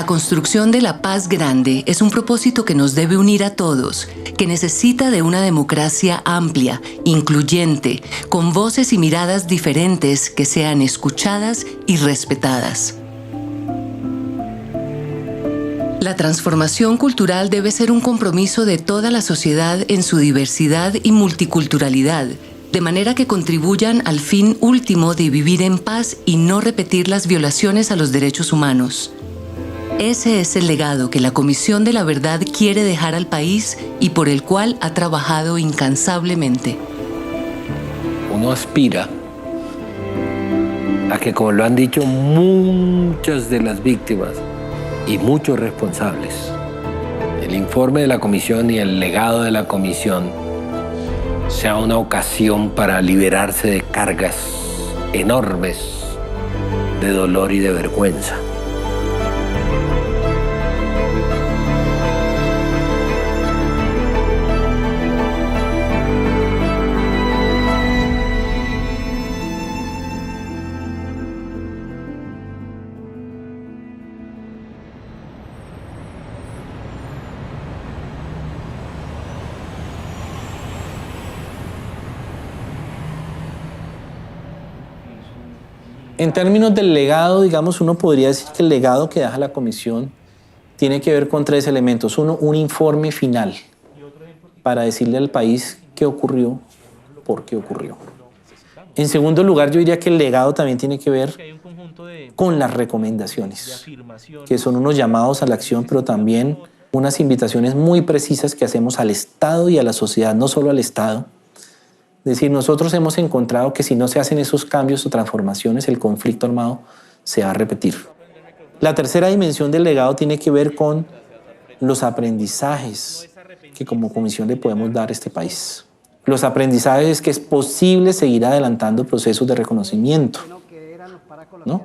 La construcción de la paz grande es un propósito que nos debe unir a todos, que necesita de una democracia amplia, incluyente, con voces y miradas diferentes que sean escuchadas y respetadas. La transformación cultural debe ser un compromiso de toda la sociedad en su diversidad y multiculturalidad, de manera que contribuyan al fin último de vivir en paz y no repetir las violaciones a los derechos humanos. Ese es el legado que la Comisión de la Verdad quiere dejar al país y por el cual ha trabajado incansablemente. Uno aspira a que, como lo han dicho muchas de las víctimas y muchos responsables, el informe de la Comisión y el legado de la Comisión sea una ocasión para liberarse de cargas enormes de dolor y de vergüenza. En términos del legado, digamos, uno podría decir que el legado que deja la Comisión tiene que ver con tres elementos. Uno, un informe final para decirle al país qué ocurrió, por qué ocurrió. En segundo lugar, yo diría que el legado también tiene que ver con las recomendaciones, que son unos llamados a la acción, pero también unas invitaciones muy precisas que hacemos al Estado y a la sociedad, no solo al Estado. Es decir, nosotros hemos encontrado que si no se hacen esos cambios o transformaciones, el conflicto armado se va a repetir. La tercera dimensión del legado tiene que ver con los aprendizajes que como comisión le podemos dar a este país. Los aprendizajes es que es posible seguir adelantando procesos de reconocimiento, ¿no?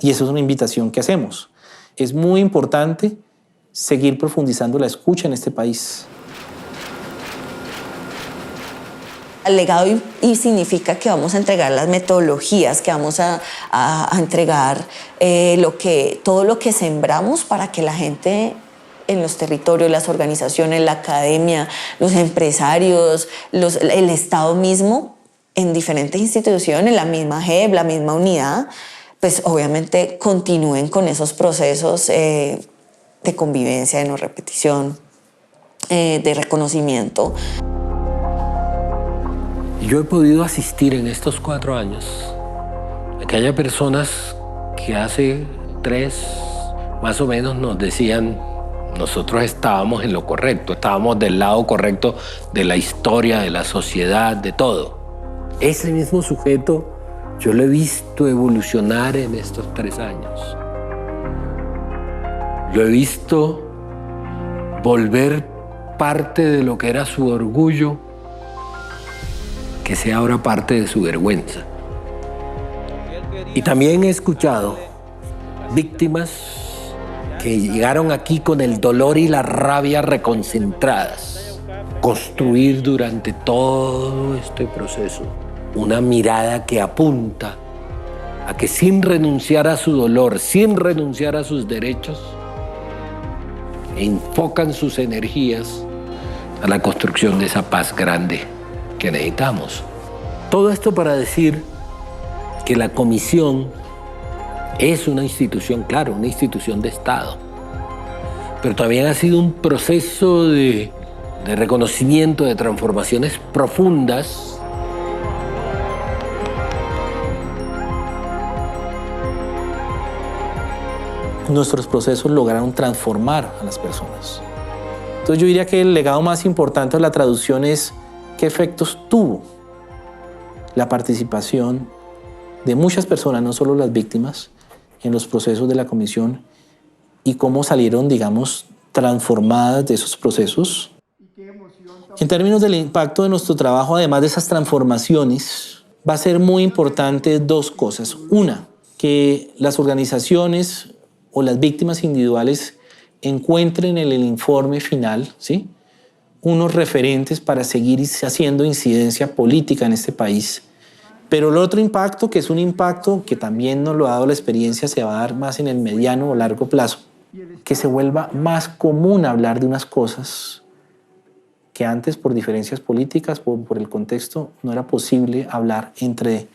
Y eso es una invitación que hacemos. Es muy importante seguir profundizando la escucha en este país. El legado y significa que vamos a entregar las metodologías, que vamos a entregar todo lo que sembramos para que la gente en los territorios, las organizaciones, la academia, los empresarios, el Estado mismo, en diferentes instituciones, la misma JEP, la misma unidad, pues obviamente continúen con esos procesos de convivencia, de no repetición, de reconocimiento. Yo he podido asistir en estos 4 años a que haya personas que hace 3 más o menos nos decían: nosotros estábamos en lo correcto, estábamos del lado correcto de la historia, de la sociedad, de todo. Ese mismo sujeto yo lo he visto evolucionar en estos 3 años. Lo he visto volver parte de lo que era su orgullo, que sea ahora parte de su vergüenza. Y también he escuchado víctimas que llegaron aquí con el dolor y la rabia reconcentradas. Construir durante todo este proceso una mirada que apunta a que sin renunciar a su dolor, sin renunciar a sus derechos, enfocan sus energías a la construcción de esa paz grande que necesitamos. Todo esto para decir que la Comisión es una institución, claro, una institución de Estado, pero también ha sido un proceso de reconocimiento, de transformaciones profundas nuestros procesos lograron transformar a las personas. Entonces yo diría que el legado más importante de la traducción es qué efectos tuvo la participación de muchas personas, no solo las víctimas, en los procesos de la Comisión y cómo salieron, digamos, transformadas de esos procesos. En términos del impacto de nuestro trabajo, además de esas transformaciones, va a ser muy importante 2 cosas. Una, que las organizaciones o las víctimas individuales encuentren en el informe final, ¿sí?, unos referentes para seguir haciendo incidencia política en este país. Pero el otro impacto, que es un impacto que también nos lo ha dado la experiencia, se va a dar más en el mediano o largo plazo, que se vuelva más común hablar de unas cosas que antes, por diferencias políticas, por el contexto, no era posible hablar entre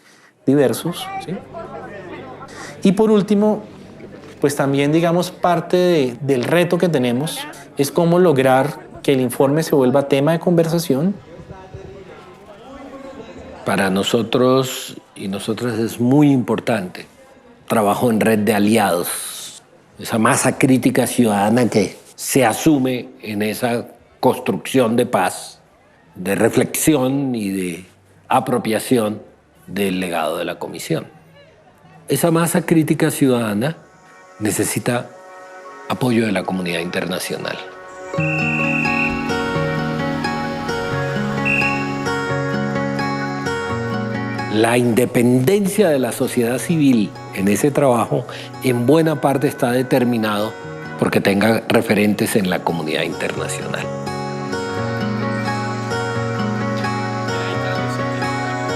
diversos, ¿sí? Y por último, pues también, digamos, parte del reto que tenemos es cómo lograr que el informe se vuelva tema de conversación. Para nosotros y nosotras es muy importante. Trabajo en red de aliados, esa masa crítica ciudadana que se asume en esa construcción de paz, de reflexión y de apropiación del legado de la comisión. Esa masa crítica ciudadana necesita apoyo de la comunidad internacional. La independencia de la sociedad civil en ese trabajo en buena parte está determinado porque tenga referentes en la comunidad internacional.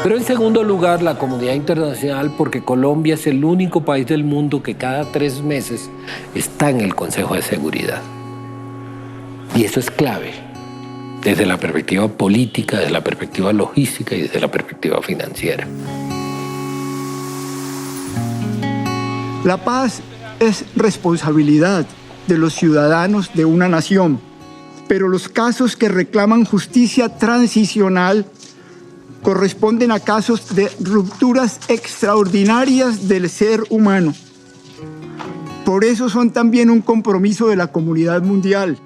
Pero en segundo lugar, la comunidad internacional, porque Colombia es el único país del mundo que cada 3 meses está en el Consejo de Seguridad. Y eso es clave, desde la perspectiva política, desde la perspectiva logística y desde la perspectiva financiera. La paz es responsabilidad de los ciudadanos de una nación, pero los casos que reclaman justicia transicional corresponden a casos de rupturas extraordinarias del ser humano. Por eso son también un compromiso de la comunidad mundial.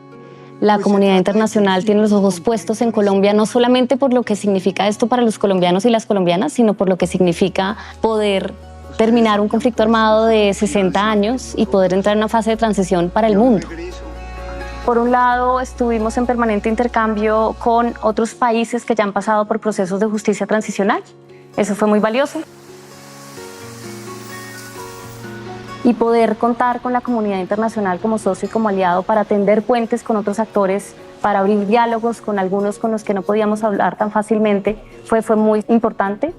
La comunidad internacional tiene los ojos puestos en Colombia, no solamente por lo que significa esto para los colombianos y las colombianas, sino por lo que significa poder terminar un conflicto armado de 60 años y poder entrar en una fase de transición para el mundo. Por un lado, estuvimos en permanente intercambio con otros países que ya han pasado por procesos de justicia transicional. Eso fue muy valioso. Y poder contar con la comunidad internacional como socio y como aliado para tender puentes con otros actores, para abrir diálogos con algunos con los que no podíamos hablar tan fácilmente, fue muy importante.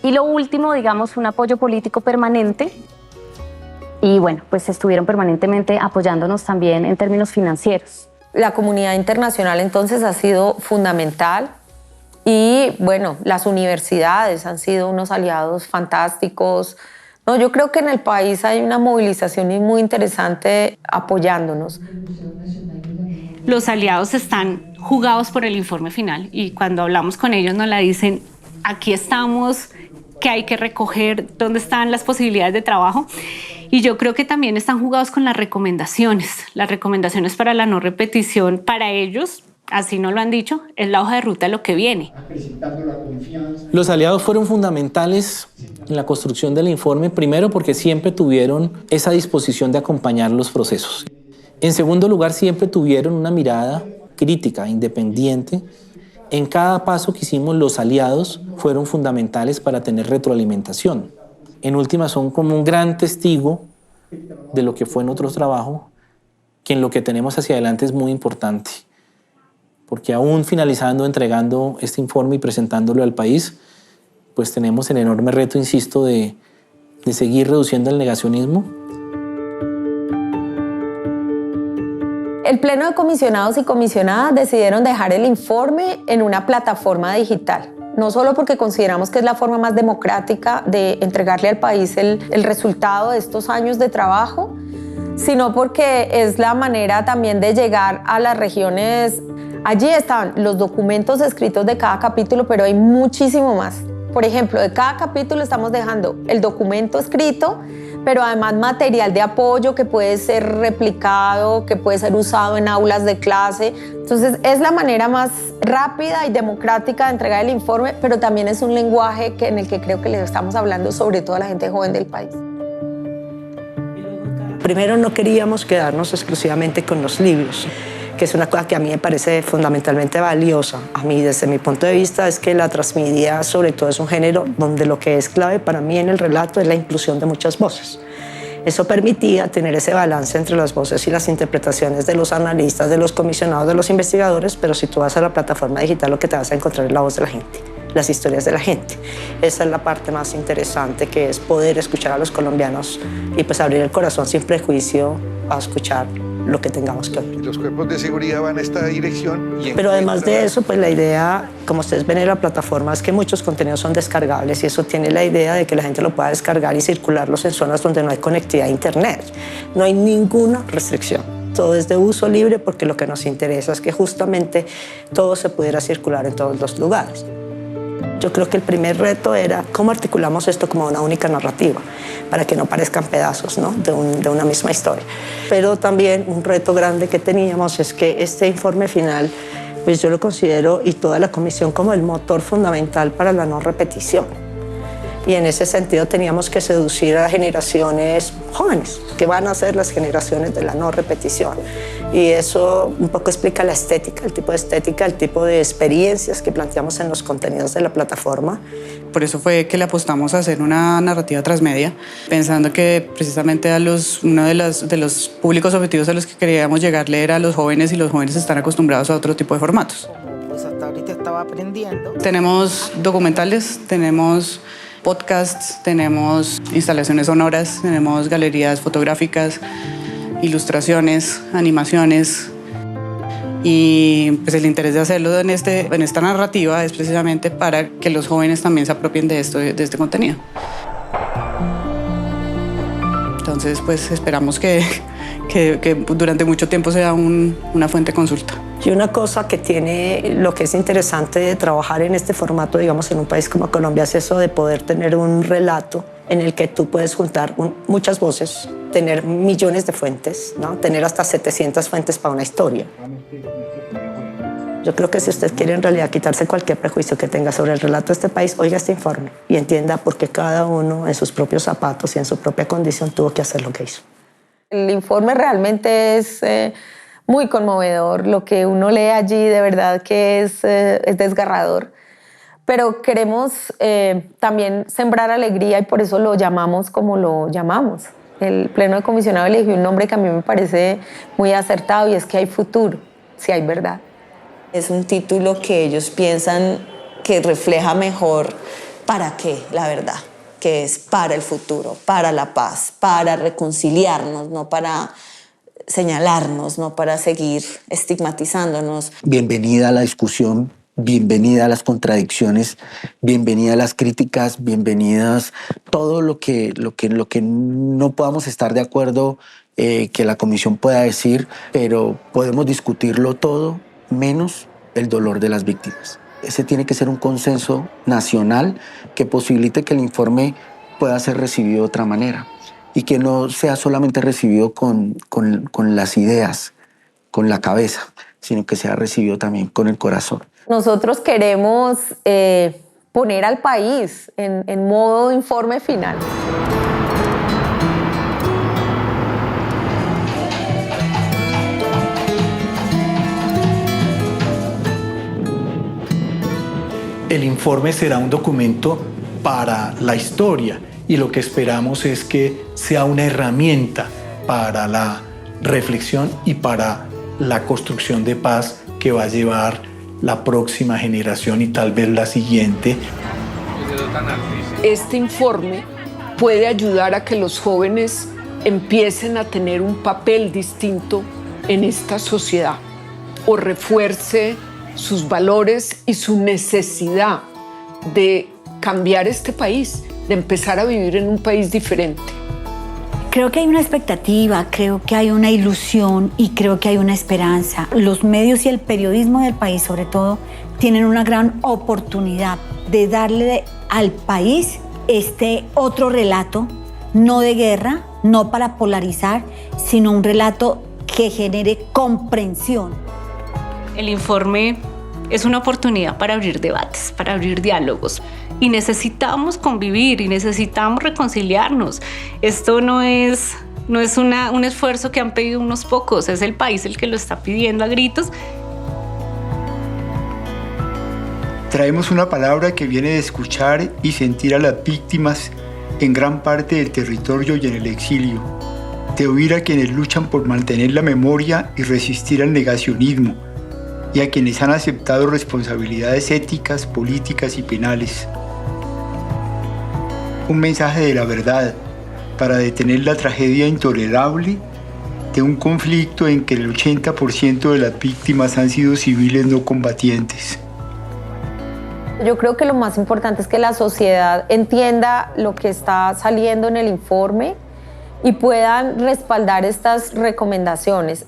Y lo último, digamos, un apoyo político permanente. Y bueno, pues estuvieron permanentemente apoyándonos también en términos financieros. La comunidad internacional entonces ha sido fundamental y bueno, las universidades han sido unos aliados fantásticos. No, yo creo que en el país hay una movilización muy interesante apoyándonos. Los aliados están jugados por el informe final y cuando hablamos con ellos nos la dicen, aquí estamos, que hay que recoger, dónde están las posibilidades de trabajo. Y yo creo que también están jugados con las recomendaciones para la no repetición. Para ellos, así no lo han dicho, es la hoja de ruta de lo que viene. Los aliados fueron fundamentales en la construcción del informe, primero porque siempre tuvieron esa disposición de acompañar los procesos. En segundo lugar, siempre tuvieron una mirada crítica, independiente. En cada paso que hicimos, los aliados fueron fundamentales para tener retroalimentación. En última, son como un gran testigo de lo que fue en otros trabajos, que en lo que tenemos hacia adelante es muy importante. Porque aún finalizando, entregando este informe y presentándolo al país, pues tenemos el enorme reto, insisto, de seguir reduciendo el negacionismo. El Pleno de Comisionados y Comisionadas decidieron dejar el informe en una plataforma digital. No solo porque consideramos que es la forma más democrática de entregarle al país el resultado de estos años de trabajo, sino porque es la manera también de llegar a las regiones. Allí están los documentos escritos de cada capítulo, pero hay muchísimo más. Por ejemplo, de cada capítulo estamos dejando el documento escrito, pero además material de apoyo que puede ser replicado, que puede ser usado en aulas de clase. Entonces es la manera más rápida y democrática de entregar el informe, pero también es un lenguaje en el que creo que le estamos hablando sobre todo a la gente joven del país. Primero, no queríamos quedarnos exclusivamente con los libros, que es una cosa que a mí me parece fundamentalmente valiosa. A mí, desde mi punto de vista, es que la transmedia sobre todo es un género donde lo que es clave para mí en el relato es la inclusión de muchas voces. Eso permitía tener ese balance entre las voces y las interpretaciones de los analistas, de los comisionados, de los investigadores, pero si tú vas a la plataforma digital lo que te vas a encontrar es la voz de la gente, las historias de la gente. Esa es la parte más interesante, que es poder escuchar a los colombianos y pues abrir el corazón sin prejuicio a escuchar lo que tengamos que oír. Los cuerpos de seguridad van a esta dirección. Pero además de eso, pues la idea, como ustedes ven en la plataforma, es que muchos contenidos son descargables y eso tiene la idea de que la gente lo pueda descargar y circularlos en zonas donde no hay conectividad a internet. No hay ninguna restricción. Todo es de uso libre porque lo que nos interesa es que justamente todo se pudiera circular en todos los lugares. Yo creo que el primer reto era cómo articulamos esto como una única narrativa para que no parezcan pedazos, ¿no? de una misma historia. Pero también un reto grande que teníamos es que este informe final, pues yo lo considero y toda la comisión como el motor fundamental para la no repetición. Y en ese sentido teníamos que seducir a generaciones jóvenes, que van a ser las generaciones de la no repetición. Y eso un poco explica la estética, el tipo de estética, el tipo de experiencias que planteamos en los contenidos de la plataforma. Por eso fue que le apostamos a hacer una narrativa transmedia, pensando que precisamente uno de los públicos objetivos a los que queríamos llegarle era a los jóvenes, y los jóvenes están acostumbrados a otro tipo de formatos. Pues hasta ahorita estaba aprendiendo. Tenemos documentales, tenemos podcasts, tenemos instalaciones sonoras, tenemos galerías fotográficas, ilustraciones, animaciones. Y pues el interés de hacerlo en esta narrativa es precisamente para que los jóvenes también se apropien de este contenido. Entonces, pues esperamos que durante mucho tiempo sea una fuente de consulta. Y una cosa que tiene, lo que es interesante de trabajar en este formato, digamos, en un país como Colombia, es eso de poder tener un relato en el que tú puedes juntar muchas voces, tener millones de fuentes, ¿no? Tener hasta 700 fuentes para una historia. Yo creo que si usted quiere en realidad quitarse cualquier prejuicio que tenga sobre el relato de este país, oiga este informe y entienda por qué cada uno en sus propios zapatos y en su propia condición tuvo que hacer lo que hizo. El informe realmente es muy conmovedor. Lo que uno lee allí de verdad que es desgarrador. Pero queremos también sembrar alegría y por eso lo llamamos como lo llamamos. El Pleno de Comisionado eligió un nombre que a mí me parece muy acertado y es que hay futuro, si hay verdad. Es un título que ellos piensan que refleja mejor para qué, la verdad, que es para el futuro, para la paz, para reconciliarnos, no para señalarnos, no para seguir estigmatizándonos. Bienvenida a la discusión, bienvenida a las contradicciones, bienvenida a las críticas, bienvenidas todo lo que no podamos estar de acuerdo que la comisión pueda decir, pero podemos discutirlo todo menos el dolor de las víctimas. Ese tiene que ser un consenso nacional que posibilite que el informe pueda ser recibido de otra manera y que no sea solamente recibido con las ideas, con la cabeza, sino que sea recibido también con el corazón. Nosotros queremos poner al país en modo informe final. El informe será un documento para la historia y lo que esperamos es que sea una herramienta para la reflexión y para la construcción de paz que va a llevar la próxima generación y tal vez la siguiente. Este informe puede ayudar a que los jóvenes empiecen a tener un papel distinto en esta sociedad o refuerce sus valores y su necesidad de cambiar este país, de empezar a vivir en un país diferente. Creo que hay una expectativa, creo que hay una ilusión y creo que hay una esperanza. Los medios y el periodismo del país, sobre todo, tienen una gran oportunidad de darle al país este otro relato, no de guerra, no para polarizar, sino un relato que genere comprensión. El informe es una oportunidad para abrir debates, para abrir diálogos. Y necesitamos convivir y necesitamos reconciliarnos. Esto no es un esfuerzo que han pedido unos pocos, es el país el que lo está pidiendo a gritos. Traemos una palabra que viene de escuchar y sentir a las víctimas en gran parte del territorio y en el exilio, de oír a quienes luchan por mantener la memoria y resistir al negacionismo, y a quienes han aceptado responsabilidades éticas, políticas y penales. Un mensaje de la verdad para detener la tragedia intolerable de un conflicto en que el 80% de las víctimas han sido civiles no combatientes. Yo creo que lo más importante es que la sociedad entienda lo que está saliendo en el informe y puedan respaldar estas recomendaciones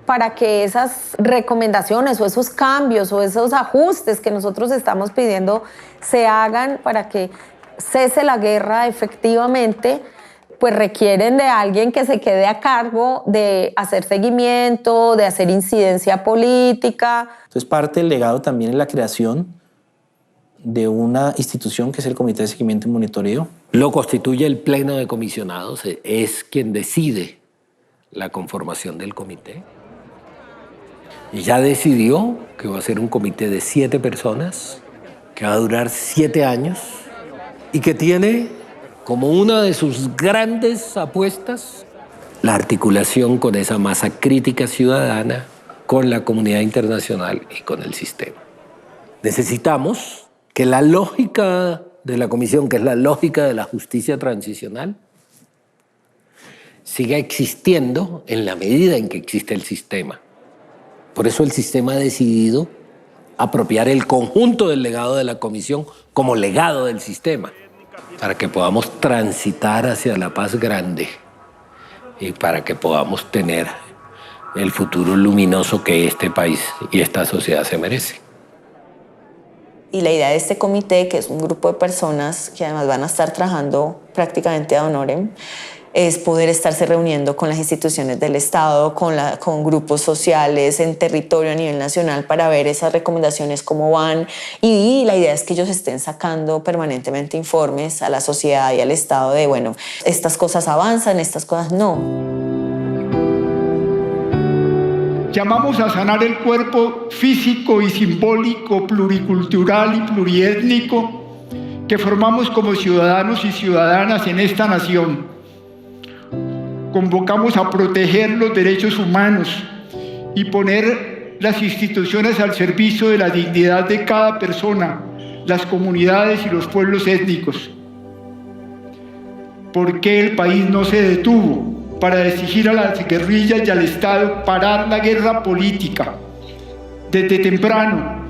para que esas recomendaciones o esos cambios o esos ajustes que nosotros estamos pidiendo se hagan para que cese la guerra efectivamente, pues requieren de alguien que se quede a cargo de hacer seguimiento, de hacer incidencia política. Entonces, parte del legado también es la creación de una institución que es el Comité de Seguimiento y Monitoreo. Lo constituye el Pleno de Comisionados, es quien decide la conformación del comité. Y ya decidió que va a ser un comité de 7 personas, que va a durar 7 años y que tiene como una de sus grandes apuestas la articulación con esa masa crítica ciudadana, con la comunidad internacional y con el sistema. Necesitamos que la lógica de la comisión, que es la lógica de la justicia transicional, siga existiendo en la medida en que existe el sistema. Por eso el sistema ha decidido apropiar el conjunto del legado de la comisión como legado del sistema, para que podamos transitar hacia la paz grande y para que podamos tener el futuro luminoso que este país y esta sociedad se merece. Y la idea de este comité, que es un grupo de personas que además van a estar trabajando prácticamente ad honorem, es poder estarse reuniendo con las instituciones del Estado, con grupos sociales en territorio a nivel nacional para ver esas recomendaciones cómo van. Y la idea es que ellos estén sacando permanentemente informes a la sociedad y al Estado de, bueno, estas cosas avanzan, estas cosas no. Llamamos a sanar el cuerpo físico y simbólico, pluricultural y pluriétnico que formamos como ciudadanos y ciudadanas en esta nación. Convocamos a proteger los derechos humanos y poner las instituciones al servicio de la dignidad de cada persona, las comunidades y los pueblos étnicos. ¿Por qué el país no se detuvo para exigir a las guerrillas y al Estado parar la guerra política desde temprano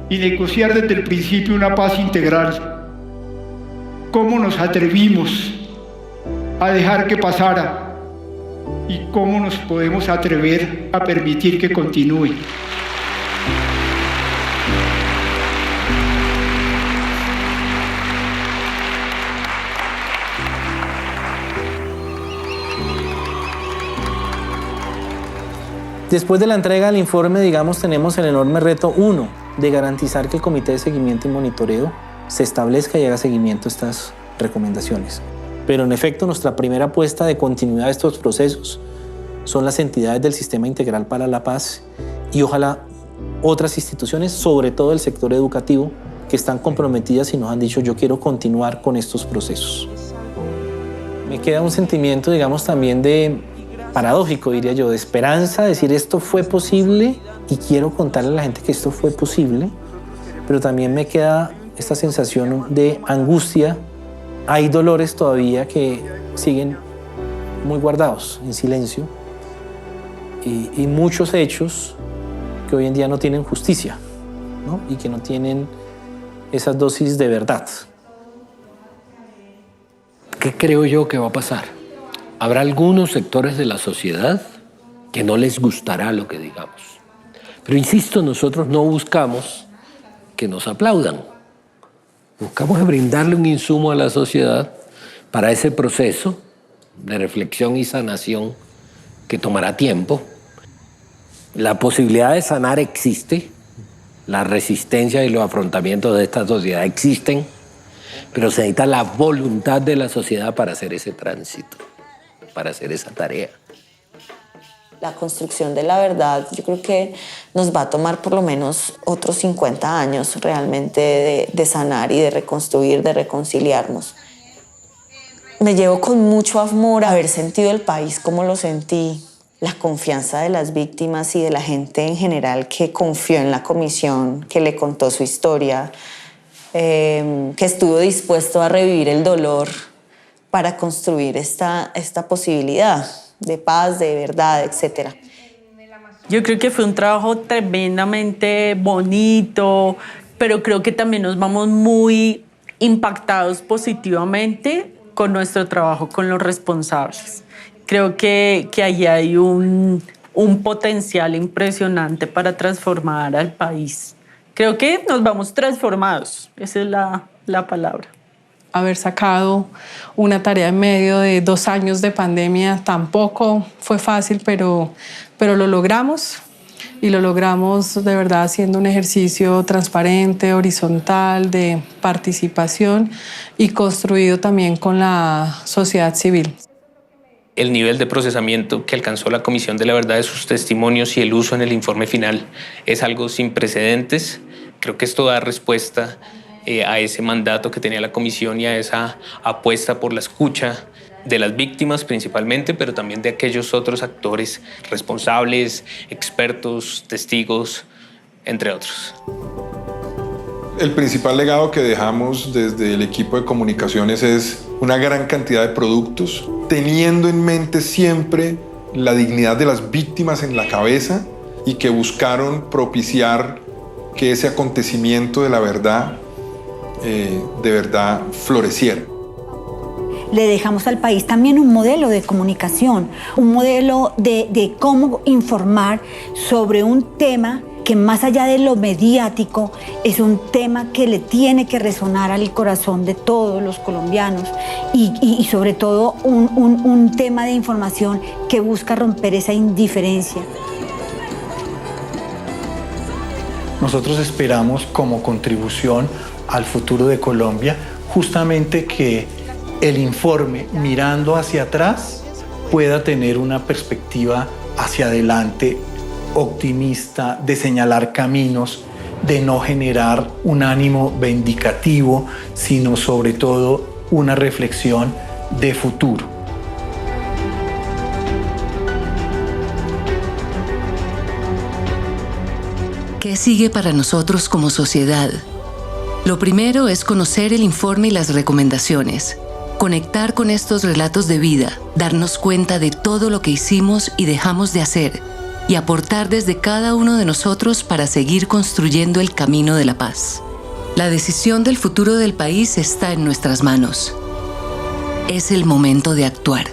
y negociar desde el principio una paz integral? ¿Cómo nos atrevimos a dejar que pasara? ¿Y cómo nos podemos atrever a permitir que continúe? Después de la entrega del informe, digamos, tenemos el enorme reto 1 de garantizar que el Comité de Seguimiento y Monitoreo se establezca y haga seguimiento a estas recomendaciones. Pero en efecto, nuestra primera apuesta de continuidad de estos procesos son las entidades del Sistema Integral para la Paz y ojalá otras instituciones, sobre todo el sector educativo, que están comprometidas y nos han dicho yo quiero continuar con estos procesos. Me queda un sentimiento, digamos, también de paradójico, diría yo, de esperanza, decir esto fue posible y quiero contarle a la gente que esto fue posible, pero también me queda esta sensación de angustia. Hay dolores todavía que siguen muy guardados, en silencio, y muchos hechos que hoy en día no tienen justicia, ¿no? Y que no tienen esas dosis de verdad. ¿Qué creo yo que va a pasar? Habrá algunos sectores de la sociedad que no les gustará lo que digamos. Pero insisto, nosotros no buscamos que nos aplaudan. Buscamos brindarle un insumo a la sociedad para ese proceso de reflexión y sanación que tomará tiempo. La posibilidad de sanar existe, la resistencia y los afrontamientos de esta sociedad existen, pero se necesita la voluntad de la sociedad para hacer ese tránsito, para hacer esa tarea. La construcción de la verdad, yo creo que nos va a tomar por lo menos otros 50 años realmente de sanar y de reconstruir, de reconciliarnos. Me llevo con mucho amor haber sentido el país como lo sentí, la confianza de las víctimas y de la gente en general que confió en la comisión, que le contó su historia, que estuvo dispuesto a revivir el dolor para construir esta posibilidad. de paz, de verdad, etc. Yo creo que fue un trabajo tremendamente bonito, pero creo que también nos vamos muy impactados positivamente con nuestro trabajo con los responsables. Creo que allí hay un potencial impresionante para transformar al país. Creo que nos vamos transformados, esa es la palabra. Haber sacado una tarea en medio de 2 años de pandemia tampoco fue fácil, pero lo logramos. Y lo logramos de verdad haciendo un ejercicio transparente, horizontal, de participación y construido también con la sociedad civil. El nivel de procesamiento que alcanzó la Comisión de la Verdad de sus testimonios y el uso en el informe final es algo sin precedentes. Creo que esto da respuesta a ese mandato que tenía la Comisión y a esa apuesta por la escucha de las víctimas principalmente, pero también de aquellos otros actores responsables, expertos, testigos, entre otros. El principal legado que dejamos desde el equipo de comunicaciones es una gran cantidad de productos, teniendo en mente siempre la dignidad de las víctimas en la cabeza y que buscaron propiciar que ese acontecimiento de la verdad de verdad floreciera. Le dejamos al país también un modelo de comunicación, un modelo de cómo informar sobre un tema que más allá de lo mediático es un tema que le tiene que resonar al corazón de todos los colombianos y sobre todo un tema de información que busca romper esa indiferencia. Nosotros esperamos como contribución al futuro de Colombia justamente que el informe mirando hacia atrás pueda tener una perspectiva hacia adelante optimista, de señalar caminos, de no generar un ánimo vindicativo, sino sobre todo una reflexión de futuro. ¿Qué sigue para nosotros como sociedad? Lo primero es conocer el informe y las recomendaciones, conectar con estos relatos de vida, darnos cuenta de todo lo que hicimos y dejamos de hacer, y aportar desde cada uno de nosotros para seguir construyendo el camino de la paz. La decisión del futuro del país está en nuestras manos. Es el momento de actuar.